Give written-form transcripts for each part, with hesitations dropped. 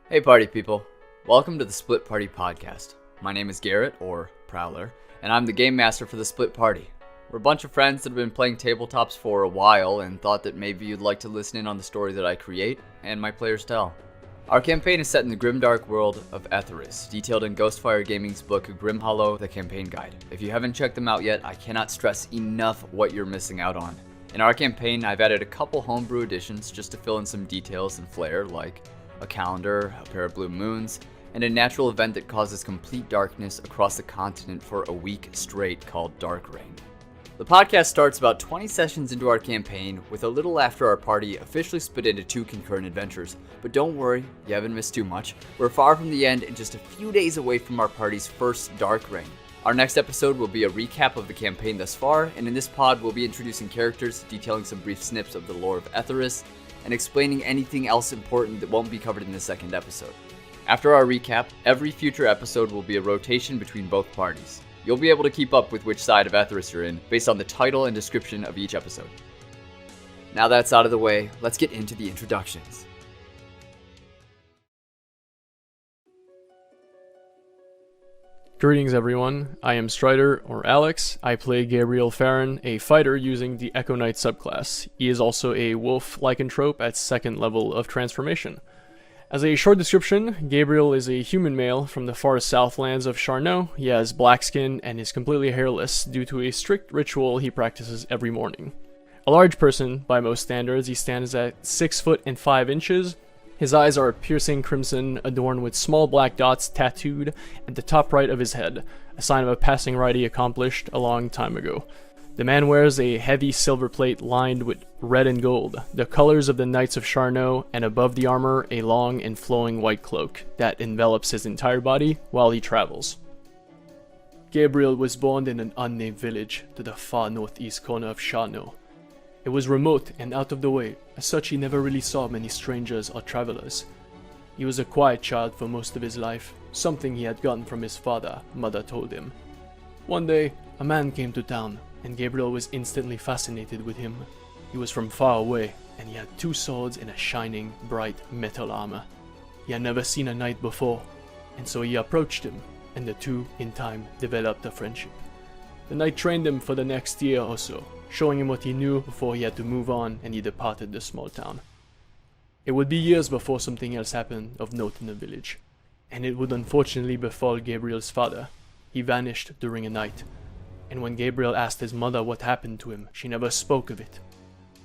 Hey party people, welcome to the Split Party podcast. My name is Garrett, or Prowler, and I'm the game master for the Split Party. We're a bunch of friends that have been playing tabletops for a while and thought that maybe you'd like to listen in on the story that I create and my players tell. Our campaign is set in the grimdark world of Etharis, detailed in Ghostfire Gaming's book Grim Hollow, the campaign guide. If you haven't checked them out yet, I cannot stress enough what you're missing out on. In our campaign, I've added a couple homebrew additions just to fill in some details and flair, like a calendar, a pair of blue moons, and a natural event that causes complete darkness across the continent for a week straight called Dark Rain. The podcast starts about 20 sessions into our campaign, with a little after our party officially split into 2 concurrent adventures. But don't worry, you haven't missed too much. We're far from the end and just a few days away from our party's first Dark Rain. Our next episode will be a recap of the campaign thus far, and in this pod we'll be introducing characters, detailing some brief snips of the lore of Etharis, and explaining anything else important that won't be covered in the second episode. After our recap, every future episode will be a rotation between both parties. You'll be able to keep up with which side of Etharis you're in based on the title and description of each episode. Now that's out of the way, let's get into the introductions. Greetings everyone, I am Strider, or Alex. I play Gabriel Ferran, a fighter using the Echo Knight subclass. He is also a wolf lycanthrope at 2nd level of transformation. As a short description, Gabriel is a human male from the far southlands of Charnot. He has black skin and is completely hairless due to a strict ritual he practices every morning. A large person, by most standards, he stands at 6 foot and 5 inches. His eyes are piercing crimson, adorned with small black dots tattooed at the top right of his head, a sign of a passing rite he accomplished a long time ago. The man wears a heavy silver plate lined with red and gold, the colors of the Knights of Charnot, and above the armor a long and flowing white cloak that envelops his entire body while he travels. Gabriel was born in an unnamed village to the far northeast corner of Charnot. It was remote and out of the way, as such he never really saw many strangers or travelers. He was a quiet child for most of his life, something he had gotten from his father, mother told him. One day, a man came to town, and Gabriel was instantly fascinated with him. He was from far away, and he had 2 swords and a shining, bright metal armor. He had never seen a knight before, and so he approached him, and the two, in time, developed a friendship. The knight trained him for the next year or so, showing him what he knew before he had to move on and he departed the small town. It would be years before something else happened of note in the village, and it would unfortunately befall Gabriel's father. He vanished during a night, and when Gabriel asked his mother what happened to him, she never spoke of it,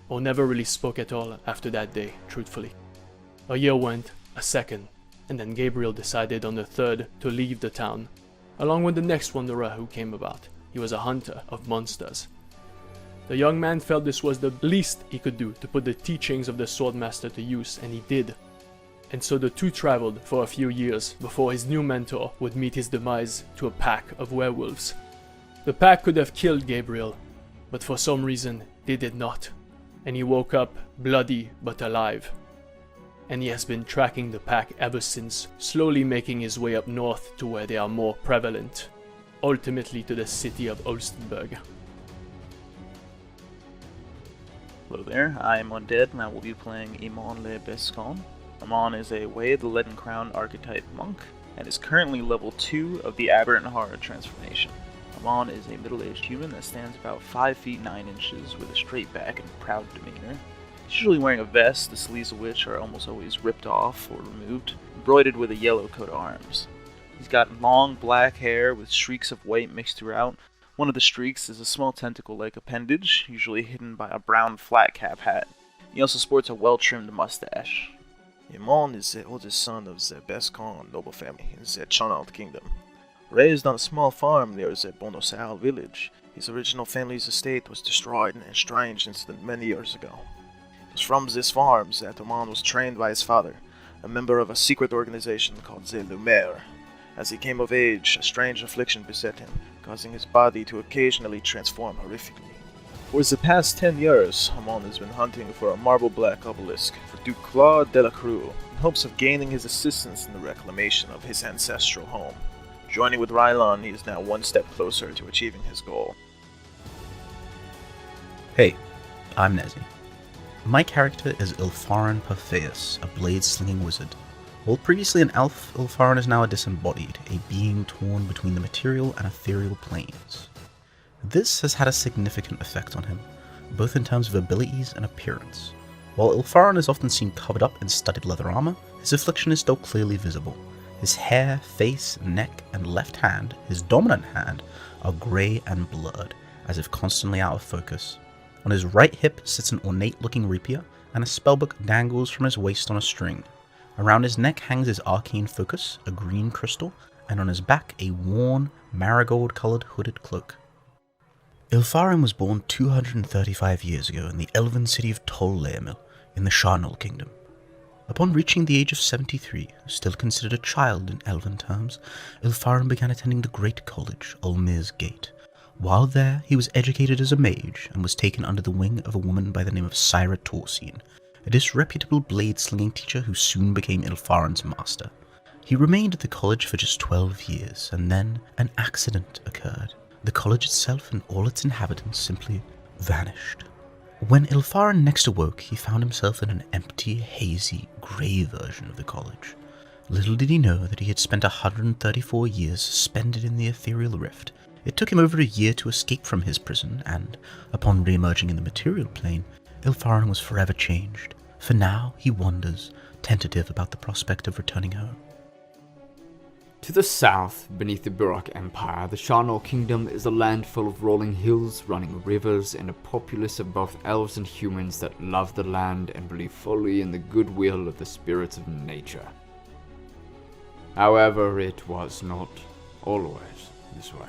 or never really spoke at all after that day, truthfully. A year went, a second, and then Gabriel decided on the 3rd to leave the town, along with the next wanderer who came about. He was a hunter of monsters. The young man felt this was the least he could do to put the teachings of the swordmaster to use, and he did. And so the two traveled for a few years before his new mentor would meet his demise to a pack of werewolves. The pack could have killed Gabriel, but for some reason they did not, and he woke up bloody but alive. And he has been tracking the pack ever since, slowly making his way up north to where they are more prevalent, ultimately to the city of Ulstenburg. Hello there, I am Undead and I will be playing Eamon le Bescon. Eamon is a Way of the Leaden Crown archetype monk and is currently level 2 of the Aberrant Horror transformation. Eamon is a middle-aged human that stands about 5 feet 9 inches with a straight back and proud demeanor. He's usually wearing a vest, the sleeves of which are almost always ripped off or removed, embroidered with a yellow coat of arms. He's got long black hair with streaks of white mixed throughout. One of the streaks is a small tentacle-like appendage, usually hidden by a brown flat-cap hat. He also sports a well-trimmed mustache. Eamon is the oldest son of the Bescon noble family in the Charnot kingdom. Raised on a small farm near the Bonosal village, his original family's estate was destroyed in a strange incident many years ago. It was from this farm that Eamon was trained by his father, a member of a secret organization called the Lumiere. As he came of age, a strange affliction beset him, causing his body to occasionally transform horrifically. For the past 10 years, Eamon has been hunting for a marble black obelisk for Duke Claude Delacruz in hopes of gaining his assistance in the reclamation of his ancestral home. Joining with Rylon, he is now one step closer to achieving his goal. Hey, I'm Neszy. My character is Ilfarin Perfeus, a blade-slinging wizard. While previously an elf, Ulfarin is now a disembodied, a being torn between the material and ethereal planes. This has had a significant effect on him, both in terms of abilities and appearance. While Ulfarin is often seen covered up in studded leather armor, his affliction is still clearly visible. His hair, face, neck, and left hand, his dominant hand, are grey and blurred, as if constantly out of focus. On his right hip sits an ornate-looking rapier, and a spellbook dangles from his waist on a string. Around his neck hangs his arcane focus, a green crystal, and on his back a worn, marigold-coloured hooded cloak. Ulfarin was born 235 years ago in the elven city of Tol-Leomil, in the Sharnol Kingdom. Upon reaching the age of 73, still considered a child in elven terms, Ulfarin began attending the great college, Ulmir's Gate. While there, he was educated as a mage, and was taken under the wing of a woman by the name of Syra Torsine, a disreputable blade-slinging teacher who soon became Ulfarin's master. He remained at the college for just 12 years, and then an accident occurred. The college itself and all its inhabitants simply vanished. When Ulfarin next awoke, he found himself in an empty, hazy, grey version of the college. Little did he know that he had spent 134 years suspended in the ethereal rift. It took him over a year to escape from his prison, and, upon re-emerging in the material plane, Ulfarin was forever changed. For now, he wanders, tentative about the prospect of returning home. To the south, beneath the Burok Empire, the Sharnol Kingdom is a land full of rolling hills, running rivers, and a populace of both elves and humans that love the land and believe fully in the goodwill of the spirits of nature. However, it was not always this way.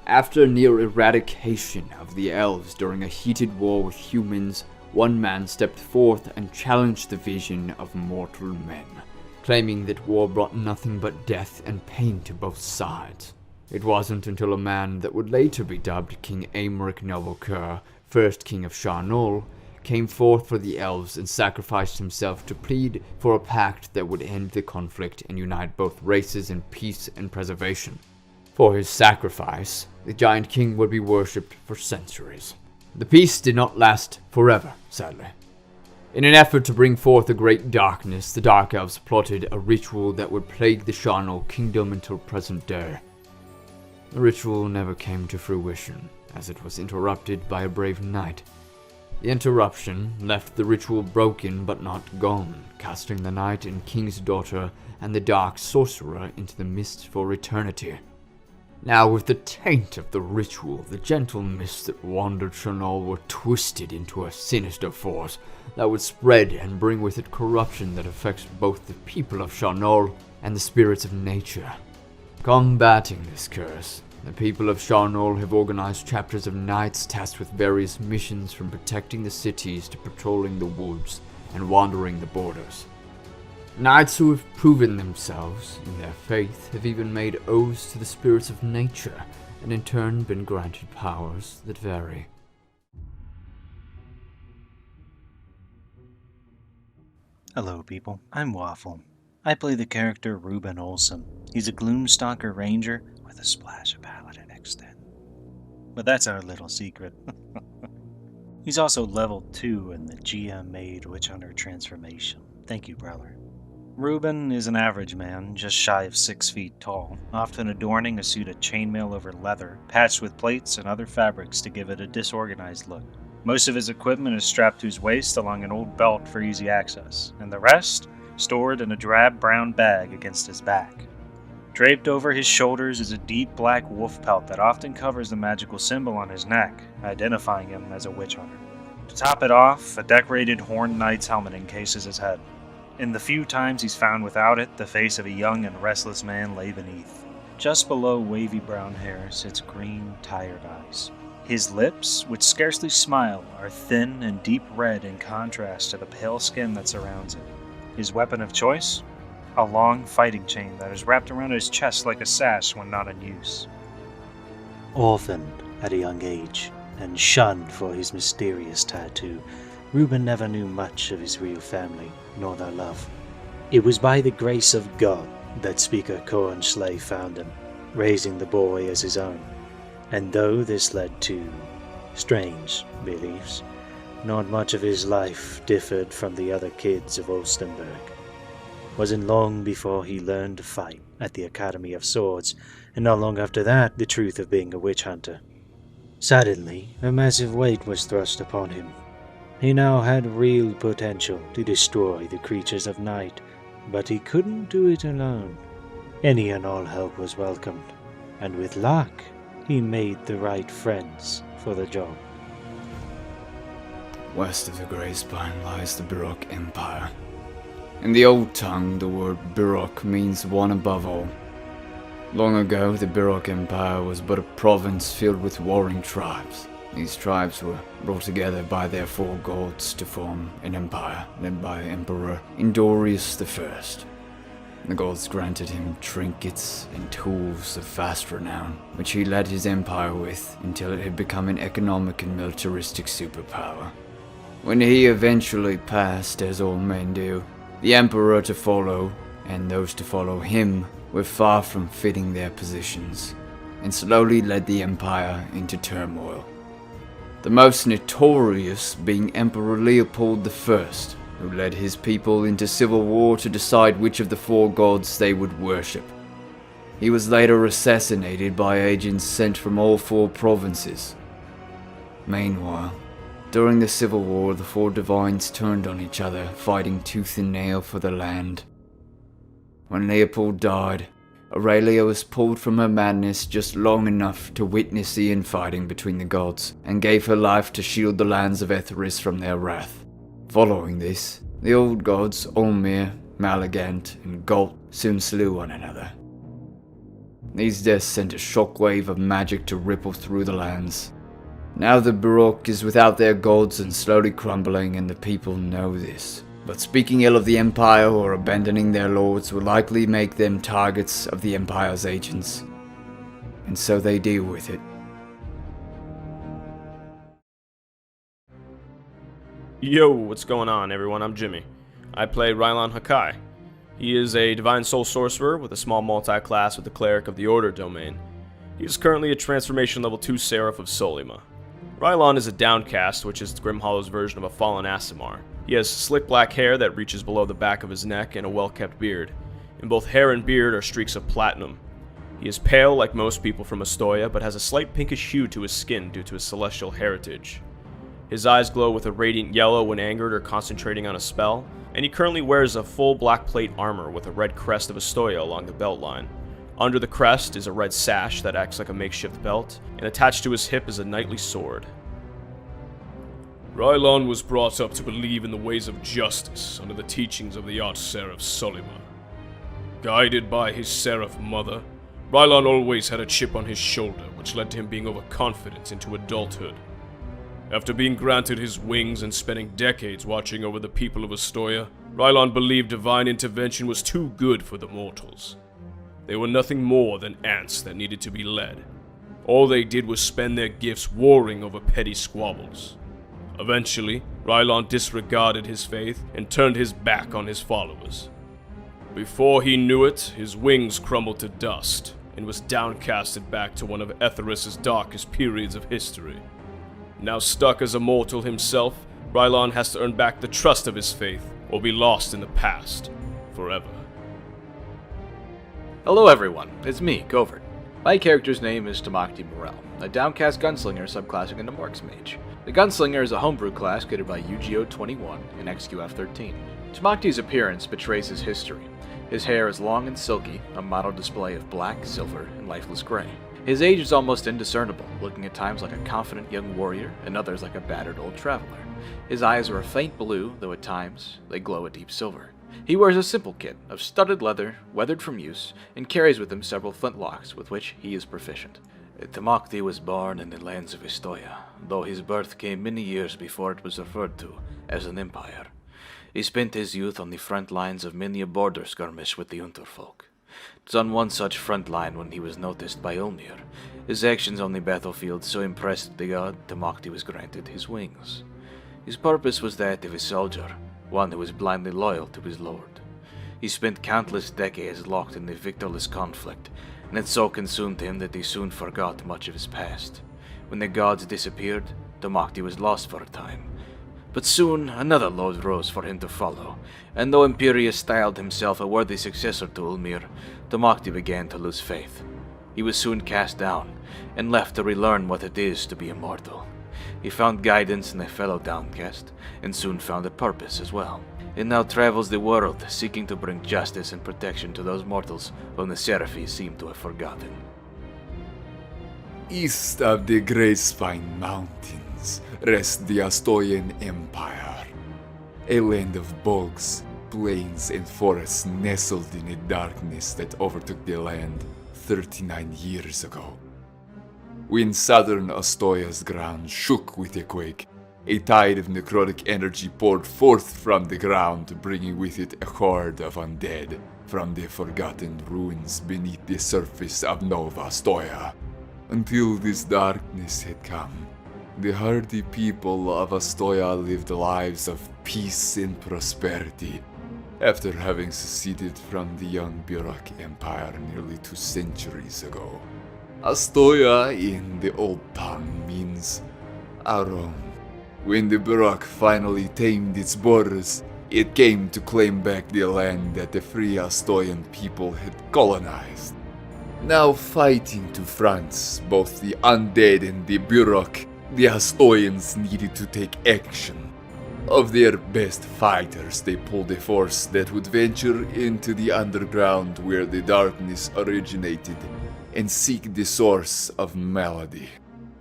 After near eradication of the elves during a heated war with humans, one man stepped forth and challenged the vision of mortal men, claiming that war brought nothing but death and pain to both sides. It wasn't until a man that would later be dubbed King Aymeric Novelcur, first king of Sharnol, came forth for the elves and sacrificed himself to plead for a pact that would end the conflict and unite both races in peace and preservation. For his sacrifice, the giant king would be worshipped for centuries. The peace did not last forever, sadly. In an effort to bring forth a great darkness, the Dark Elves plotted a ritual that would plague the Sharnol Kingdom until present day. The ritual never came to fruition, as it was interrupted by a brave knight. The interruption left the ritual broken but not gone, casting the knight and king's daughter and the dark sorcerer into the mist for eternity. Now, with the taint of the ritual, the gentle mists that wandered Sharnol were twisted into a sinister force that would spread and bring with it corruption that affects both the people of Sharnol and the spirits of nature. Combating this curse, the people of Sharnol have organized chapters of knights tasked with various missions, from protecting the cities to patrolling the woods and wandering the borders. Knights who have proven themselves in their faith have even made oaths to the spirits of nature, and in turn been granted powers that vary. Hello people, I'm Waffle. I play the character Reuben Olsen. He's a Gloomstalker ranger with a splash of paladin extent. But that's our little secret. He's also level 2 in the GM Made Witch Hunter transformation. Thank you, Prowler. Reuben is an average man, just shy of 6 feet tall, often adorning a suit of chainmail over leather, patched with plates and other fabrics to give it a disorganized look. Most of his equipment is strapped to his waist along an old belt for easy access, and the rest stored in a drab brown bag against his back. Draped over his shoulders is a deep black wolf pelt that often covers the magical symbol on his neck, identifying him as a witch hunter. To top it off, a decorated horned knight's helmet encases his head. In the few times he's found without it, the face of a young and restless man lay beneath. Just below wavy brown hair sits green, tired eyes. His lips, which scarcely smile, are thin and deep red in contrast to the pale skin that surrounds it. His weapon of choice? A long fighting chain that is wrapped around his chest like a sash when not in use. Orphaned at a young age, and shunned for his mysterious tattoo, Reuben never knew much of his real family, nor their love. It was by the grace of God that Speaker Cornsley found him, raising the boy as his own. And though this led to strange beliefs, not much of his life differed from the other kids of Olstenburg. wasn't long before he learned to fight at the Academy of Swords, and not long after that, the truth of being a witch hunter. Suddenly, a massive weight was thrust upon him. He now had real potential to destroy the creatures of night, but he couldn't do it alone. Any and all help was welcomed, and with luck, he made the right friends for the job. West of the Grey Spine lies the Baroque Empire. In the old tongue, the word Baroque means one above all. Long ago, the Baroque Empire was but a province filled with warring tribes. These tribes were brought together by their four gods to form an empire led by Emperor Endorius I. The gods granted him trinkets and tools of vast renown, which he led his empire with until it had become an economic and militaristic superpower. When he eventually passed, as all men do, the emperor to follow, and those to follow him, were far from fitting their positions, and slowly led the empire into turmoil. The most notorious being Emperor Leopold I, who led his people into civil war to decide which of the four gods they would worship. He was later assassinated by agents sent from all four provinces. Meanwhile, during the civil war, the four divines turned on each other, fighting tooth and nail for the land. When Leopold died, Aurelia was pulled from her madness just long enough to witness the infighting between the gods, and gave her life to shield the lands of Etharis from their wrath. Following this, the old gods Olmir, Malagant, and Galt soon slew one another. These deaths sent a shockwave of magic to ripple through the lands. Now the Baroque is without their gods and slowly crumbling, and the people know this. But speaking ill of the Empire or abandoning their lords will likely make them targets of the Empire's agents. And so they deal with it. Yo, what's going on everyone? I'm Jimmy. I play Rylon Hakai. He is a Divine Soul Sorcerer with a small multi-class with the Cleric of the Order domain. He is currently a Transformation Level 2 Seraph of Solima. Rylon is a Downcast, which is Grimhollow's version of a Fallen Aasimar. He has slick black hair that reaches below the back of his neck and a well-kept beard. In both hair and beard are streaks of platinum. He is pale like most people from Astoria, but has a slight pinkish hue to his skin due to his celestial heritage. His eyes glow with a radiant yellow when angered or concentrating on a spell, and he currently wears a full black plate armor with a red crest of Astoria along the belt line. Under the crest is a red sash that acts like a makeshift belt, and attached to his hip is a knightly sword. Rylon was brought up to believe in the ways of justice under the teachings of the Arch-Seraph Solima. Guided by his Seraph mother, Rylon always had a chip on his shoulder, which led to him being overconfident into adulthood. After being granted his wings and spending decades watching over the people of Astoria, Rylon believed divine intervention was too good for the mortals. They were nothing more than ants that needed to be led. All they did was spend their gifts warring over petty squabbles. Eventually, Rylon disregarded his faith and turned his back on his followers. Before he knew it, his wings crumbled to dust and was downcasted back to one of Etharis' darkest periods of history. Now stuck as a mortal himself, Rylon has to earn back the trust of his faith or be lost in the past forever. Hello everyone, it's me, Covert. My character's name is Tamakti Morel, a Downcast Gunslinger subclassing into Marks Mage. The Gunslinger is a homebrew class created by UGO-21 and XQF-13. Tamakti's appearance betrays his history. His hair is long and silky, a model display of black, silver, and lifeless gray. His age is almost indiscernible, looking at times like a confident young warrior and others like a battered old traveler. His eyes are a faint blue, though at times they glow a deep silver. He wears a simple kit of studded leather, weathered from use, and carries with him several flintlocks with which he is proficient. Tamakti was born in the lands of Astoria, though his birth came many years before it was referred to as an empire. He spent his youth on the front lines of many a border skirmish with the Unterfolk. It was on one such front line when he was noticed by Olmir. His actions on the battlefield so impressed the god, Tamakti was granted his wings. His purpose was that of a soldier, one who was blindly loyal to his lord. He spent countless decades locked in the victorless conflict, and it so consumed him that he soon forgot much of his past. When the gods disappeared, Tamakti was lost for a time, But soon another load rose for him to follow, and though Imperius styled himself a worthy successor to Ulmir, Tamokti began to lose faith. He was soon cast down, and left to relearn what it is to be immortal. He found guidance in a fellow downcast, and soon found a purpose as well, and now travels the world seeking to bring justice and protection to those mortals whom the Seraphi seem to have forgotten. East of the Greyspine Mountains rests the Astoyan Empire, a land of bogs, plains, and forests nestled in a darkness that overtook the land 39 years ago. When southern Astoya's ground shook with a quake, a tide of necrotic energy poured forth from the ground, bringing with it a horde of undead from the forgotten ruins beneath the surface of Nova Astoya. Until this darkness had come, the hardy people of Astoya lived lives of peace and prosperity, after having seceded from the young Burok Empire nearly 2 centuries ago. Astoya in the old tongue means our own. When the Burok finally tamed its borders, it came to claim back the land that the free Astoyan people had colonized. Now fighting to France, both the undead and the Burok, the Astoyans needed to take action. Of their best fighters, they pulled a force that would venture into the underground where the darkness originated and seek the source of malady.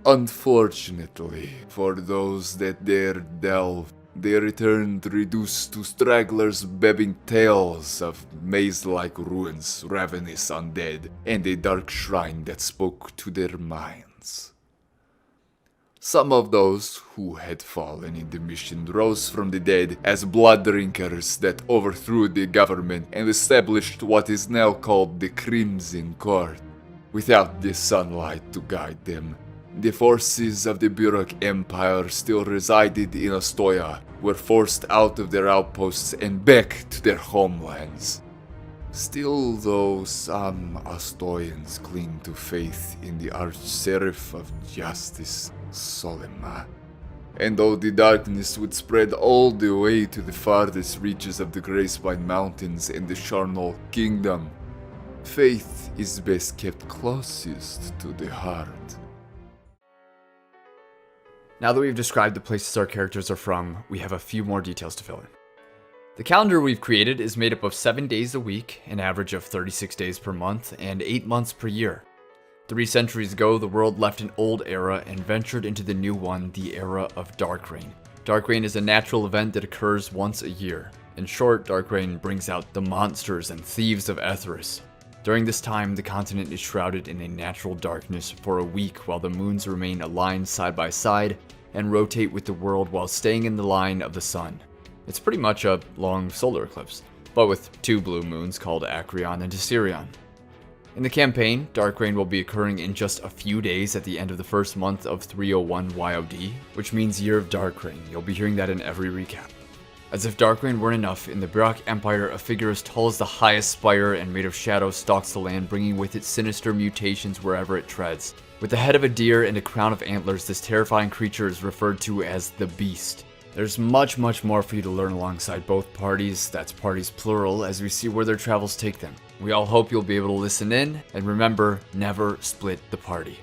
Unfortunately, for those that dared delve, they returned reduced to stragglers babbling tales of maze-like ruins, ravenous undead, and a dark shrine that spoke to their minds. Some of those who had fallen in the mission rose from the dead as blood drinkers that overthrew the government and established what is now called the Crimson Court. Without the sunlight to guide them, the forces of the Burok Empire still resided in Astoya, were forced out of their outposts and back to their homelands. Still, though, some Astoyans cling to faith in the Arch-Seraph of Justice, Solema. And though the darkness would spread all the way to the farthest reaches of the Greyspine Mountains and the Charnel Kingdom, faith is best kept closest to the heart. Now that we've described the places our characters are from, we have a few more details to fill in. The calendar we've created is made up of 7 days a week, an average of 36 days per month, and 8 months per year. 3 centuries ago, the world left an old era and ventured into the new one, the era of Dark Reign. Dark Reign is a natural event that occurs once a year. In short, Dark Reign brings out the monsters and thieves of Etharis. During this time, the continent is shrouded in a natural darkness for a week while the moons remain aligned side by side and rotate with the world while staying in the line of the sun. It's pretty much a long solar eclipse, but with 2 blue moons called Acreon and Assyrion. In the campaign, Dark Reign will be occurring in just a few days at the end of the first month of 301 YOD, which means Year of Dark Reign. You'll be hearing that in every recap. As if Dark Reign weren't enough, in the Burok Empire, a figure as tall as the highest spire and made of shadow stalks the land, bringing with it sinister mutations wherever it treads. With the head of a deer and a crown of antlers, this terrifying creature is referred to as the Beast. There's much more for you to learn alongside both parties, that's parties plural, as we see where their travels take them. We all hope you'll be able to listen in, and remember, never split the party.